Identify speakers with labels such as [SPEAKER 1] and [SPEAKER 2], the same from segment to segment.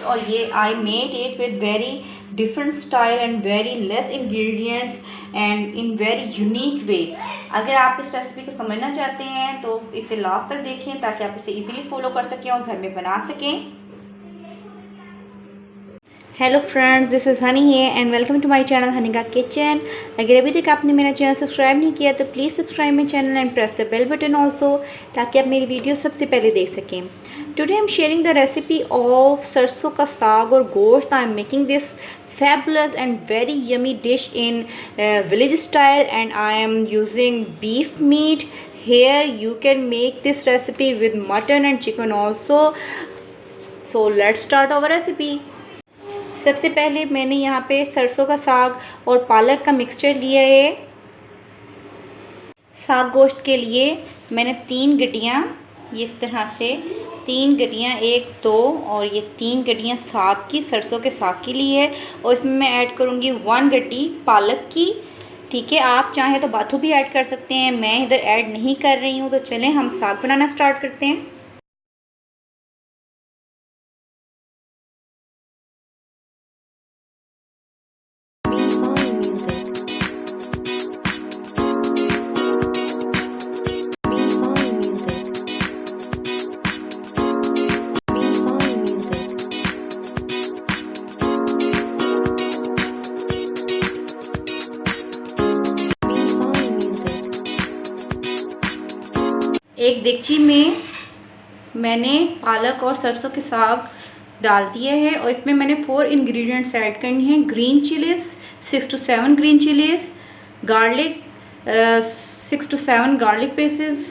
[SPEAKER 1] और ये आई made it with very different style and very less ingredients and in very unique way. अगर आप इस रेसिपी को समझना चाहते हैं तो इसे लास्ट तक देखें ताकि आप इसे इजीली फॉलो कर सकें और घर में बना सकें। Hello friends, this is Honey है and welcome to my channel Honey का किचन। अगर अभी तक आपने मेरा चैनल सब्सक्राइब नहीं किया तो please subscribe my channel and press the bell button also, ताकि आप मेरी वीडियो सबसे पहले देख सकें। Today I am sharing the recipe of sarson ka saag और gosht. I am making this fabulous and very yummy dish in village style, and I am using beef meat. Here you can make this recipe with mutton and chicken also. So let's start our recipe. सबसे पहले मैंने यहाँ पे सरसों का साग और पालक का mixture लिया है। साग गोश्त के लिए मैंने 3 गड्डियाँ, इस तरह से 3 गड्डियाँ, 1 2 और ये 3 गड्डियाँ साग की, सरसों के साग की ली है। और इसमें मैं ऐड करूँगी 1 गड्डी पालक की। ठीक है, आप चाहें तो बाथू भी ऐड कर सकते हैं, मैं इधर ऐड नहीं कर रही हूँ। तो चलें हम साग बनाना स्टार्ट करते हैं। एक देगची में मैंने पालक और सरसों के साग डाल दिया है और इसमें मैंने 4 इंग्रेडिएंट्स ऐड करनी हैं। Green chillies 6 to 7 green chillies, garlic 6 to 7 garlic pieces,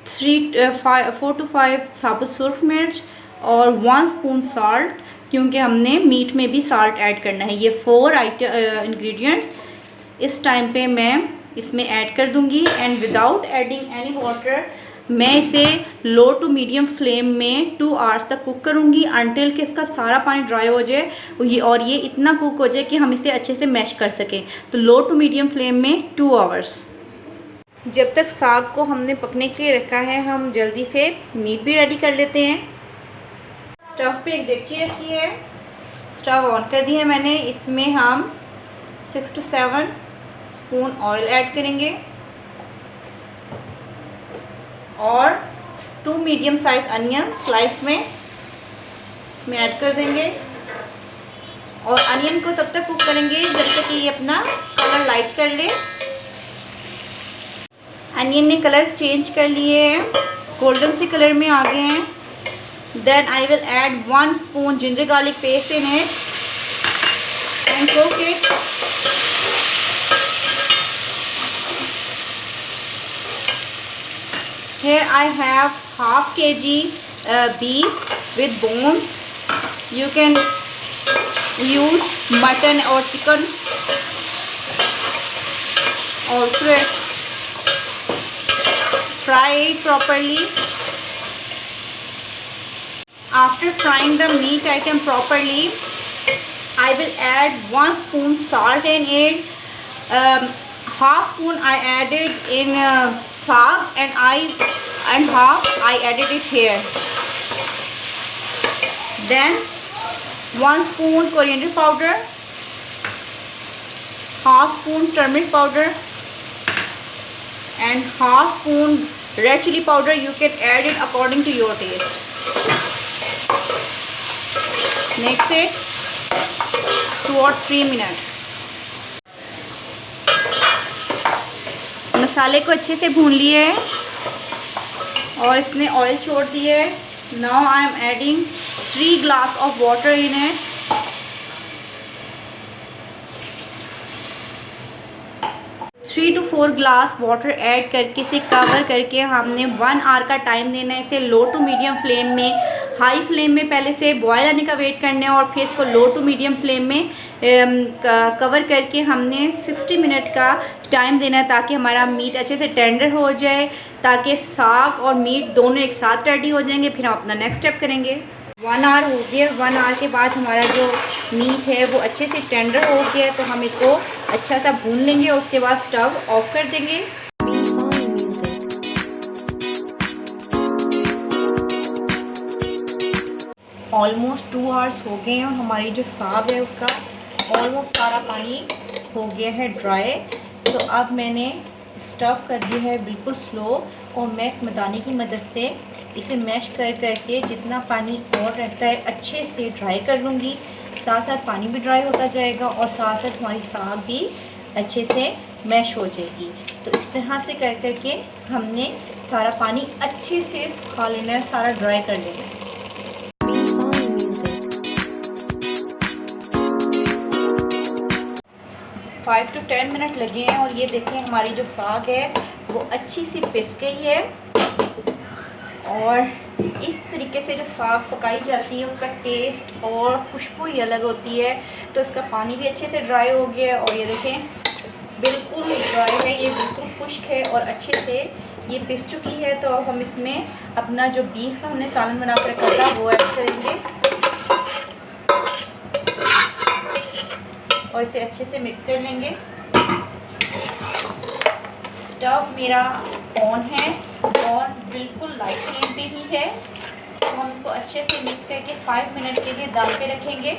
[SPEAKER 1] 4 to 5 साबुत सुर्ख मिर्च और 1 स्पून साल्ट, क्योंकि हमने मीट में भी साल्ट ऐड करना है। ये 4 इंग्रेडिएंट्स इस टाइम पे मैं इसमें ऐड कर दूंगी and without adding any water मैं इसे लो टू मीडियम फ्लेम में 2 आवर्स तक कुक करूंगी, अनटिल कि इसका सारा पानी ड्राई हो जाए और ये इतना कुक हो जाए कि हम इसे अच्छे से मैश कर सकें। तो लो टू मीडियम फ्लेम में 2 आवर्स। जब तक साग को हमने पकने के लिए रखा है, हम जल्दी से मीट भी रेडी कर लेते हैं। स्टव पे एक देगची रखी है, स्टव ऑन कर दी है मैंने। इसमें हम 6 to 7 स्पून ऑयल ऐड करेंगे और 2 मीडियम साइज अनियन स्लाइस में ऐड कर देंगे। और अनियन को तब तक कुक करेंगे जब तक कि ये अपना कलर लाइट कर ले। अनियन ने कलर चेंज कर लिए हैं, गोल्डन से कलर में आ गए हैं। Then I will add 1 spoon ginger garlic paste in it and cook it. Here I have half kg beef with bones. You can use mutton or chicken also. Fry it properly. After frying the meat item properly, I will add 1 spoon salt in it. Half spoon I added in saag and half I added it here. Then 1 spoon coriander powder, half spoon turmeric powder and half spoon red chili powder. You can add it according to your taste. Mix it 2 or 3 minutes. मसाले को अच्छे से भून लिए है और इसने oil छोड़ दिए है। Now I am adding 3 glass of water in it. 3 to 4 glass water add करके इसे कवर करके हमने 1 आवर का टाइम देना है। इसे लो टू मीडियम फ्लेम में, हाई फ्लेम में पहले से बॉयल आने का वेट करना है और फिर इसको लो टू मीडियम फ्लेम में कवर करके हमने 60 मिनट का टाइम देना है, ताकि हमारा मीट अच्छे से टेंडर हो जाए, ताकि साग और मीट दोनों एक साथ रेडी हो जाएंगे। फिर हम अपना नेक्स्ट स्टेप करेंगे। 1 आवर हो गया। 1 आवर के बाद हमारा जो मीट है वो अच्छे से टेंडर हो गया है, तो हम इसको अच्छा सा भून लेंगे और उसके बाद स्टव ऑफ कर देंगे। ऑलमोस्ट 2 आवर्स हो गए हैं और हमारी जो साग है उसका ऑलमोस्ट सारा पानी हो गया है ड्राई। तो अब मैंने स्टफ़ कर दिया है बिल्कुल स्लो और मैं इस मदानी की मदद से इसे मैश कर करके जितना पानी और रहता है अच्छे से ड्राई कर लूँगी। साथ साथ पानी भी ड्राई होता जाएगा और साथ साथ हमारी साग भी अच्छे से मैश हो जाएगी। तो इस तरह से कर करके हमने सारा पानी अच्छे से सुखा लेना है, सारा ड्राई कर लेना है। 5 to 10 मिनट लगे हैं और ये देखें हमारी जो साग है वो अच्छी सी पिस गई है। और इस तरीके से जो साग पकाई जाती है उसका टेस्ट और खुशबू ही अलग होती है। तो इसका पानी भी अच्छे से ड्राई हो गया है और ये देखें बिल्कुल ड्राई है, ये बिल्कुल खुश्क है और अच्छे से ये पिस चुकी है। तो अब हम इसमें अपना जो बीफ का हमने सालन बना कर रखा था वो ऐड करेंगे और इसे अच्छे से मिक्स कर लेंगे। स्टव मेरा ऑन है और बिल्कुल लाइट फ्लेम पे ही है। तो हम इसको अच्छे से मिक्स करके 5 मिनट के लिए दम पे रखेंगे।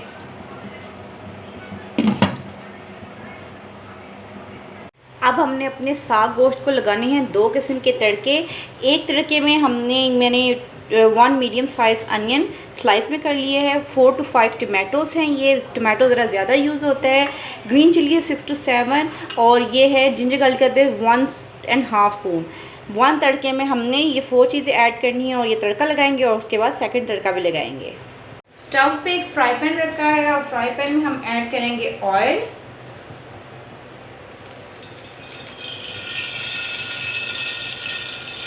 [SPEAKER 1] अब हमने अपने साग गोश्त को लगाने हैं 2 किस्म के तड़के। एक तड़के में मैंने 1 मीडियम साइज़ अनियन स्लाइस में कर लिए है। 4 to 5 टमाटोज़ हैं, ये टमाटो ज़रा ज़्यादा यूज़ होता है। ग्रीन चिली है 6 to 7 और ये है जिंजर गार्लिक पेस्ट 1.5 स्पून। 1 तड़के में हमने ये 4 चीज़ें ऐड करनी है और ये तड़का लगाएंगे और उसके बाद सेकंड तड़का भी लगाएंगे। स्टव पे एक फ्राई पैन रखा है और फ्राई पैन में हम ऐड करेंगे ऑयल।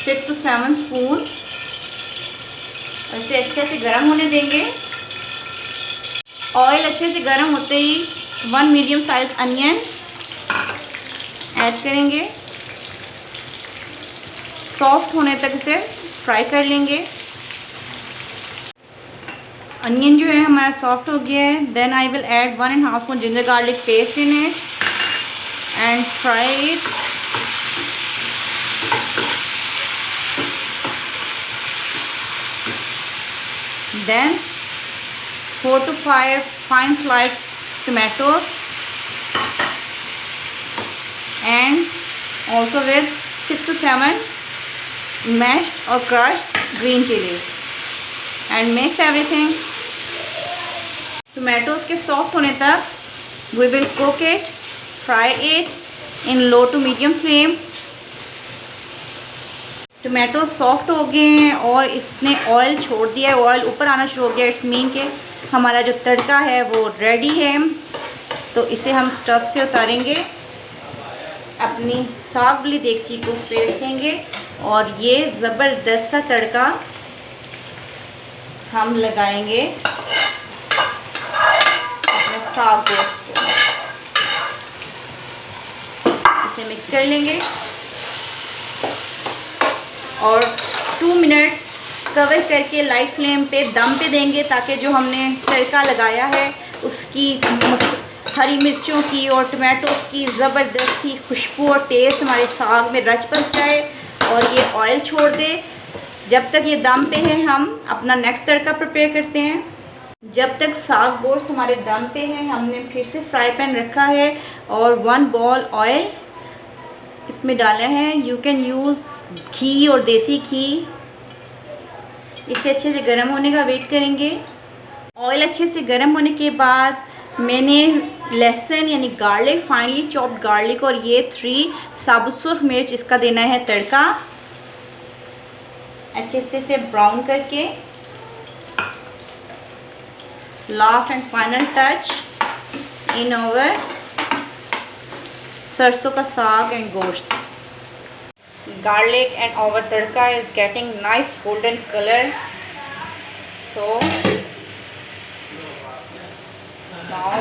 [SPEAKER 1] Six to 7 spoon. इसे अच्छे से गर्म होने देंगे। ऑयल अच्छे से गर्म होते ही 1 मीडियम साइज अनियन ऐड करेंगे। सॉफ्ट होने तक इसे फ्राई कर लेंगे। अनियन जो है हमारा सॉफ्ट हो गया है। Then I will add 1.5 spoon ginger garlic paste in it and fry it. Then 4 to 5 fine sliced tomatoes and also with 6 to 7 mashed or crushed green chilies and mix everything. Tomatoes के soft होने तक we will cook it, fry it in low to medium flame. Tomato soft हो गए हैं और इसने oil छोड़ दिया है, ऑयल ऊपर आना शुरू हो गया। इट्स मीन के हमारा जो तड़का है वो रेडी है। तो इसे हम स्टव से उतारेंगे, अपनी साग वाली देगची को उस पर रखेंगे और ये ज़बरदस्त सा तड़का हम लगाएंगे अपने साग गोश्त को। इसे मिक्स कर लेंगे और 2 मिनट कवर करके लाइट फ्लेम पे दम पे देंगे ताकि जो हमने तड़का लगाया है उसकी हरी मिर्चों की और टमाटो की ज़बरदस्त ही खुशबू और टेस्ट हमारे साग में रच बस जाए और ये ऑयल छोड़ दे। जब तक ये दम पे है हम अपना नेक्स्ट तड़का प्रिपेयर करते हैं। जब तक साग गोश्त हमारे दम पे है हमने फिर से फ्राई पैन रखा है और 1 बॉल ऑयल इसमें डाला है। यू कैन यूज़ घी और देसी घी। इसे अच्छे से गर्म होने का वेट करेंगे। ऑयल अच्छे से गर्म होने के बाद मैंने लहसुन यानी गार्लिक, फाइनली चॉप्ड गार्लिक और ये 3 साबुत सुर्ख मिर्च इसका देना है तड़का। अच्छे से इसे ब्राउन करके last and final touch in over सरसों का साग एंड गोश्त। Garlic and our tadka is getting nice golden color. So now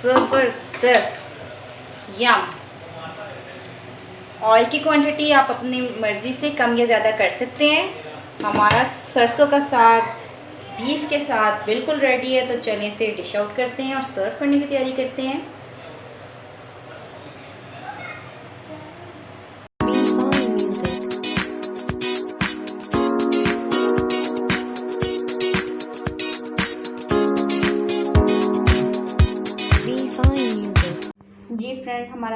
[SPEAKER 1] ज़बरदस्त यम। ऑयल की क्वांटिटी आप अपनी मर्ज़ी से कम या ज़्यादा कर सकते हैं। हमारा सरसों का साग बीफ के साथ बिल्कुल रेडी है। तो चलिए इसे डिश आउट करते हैं और सर्व करने की तैयारी करते हैं।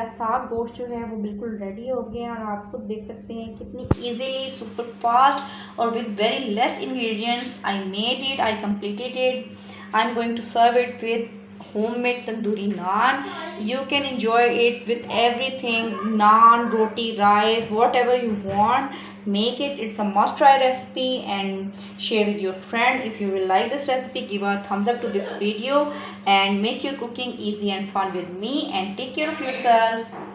[SPEAKER 1] हमारा साग गोश्त जो है वो बिल्कुल रेडी हो गया है और आप खुद देख सकते हैं कितनी इजीली सुपर फास्ट और with very less ingredients I made it, I completed it. I am going to serve it with homemade tandoori naan. You can enjoy it with everything, naan, roti, rice, whatever you want. Make it, it's a must try recipe, and share with your friend. If you will like this recipe, give a thumbs up to this video and make your cooking easy and fun with me, and take care of yourself.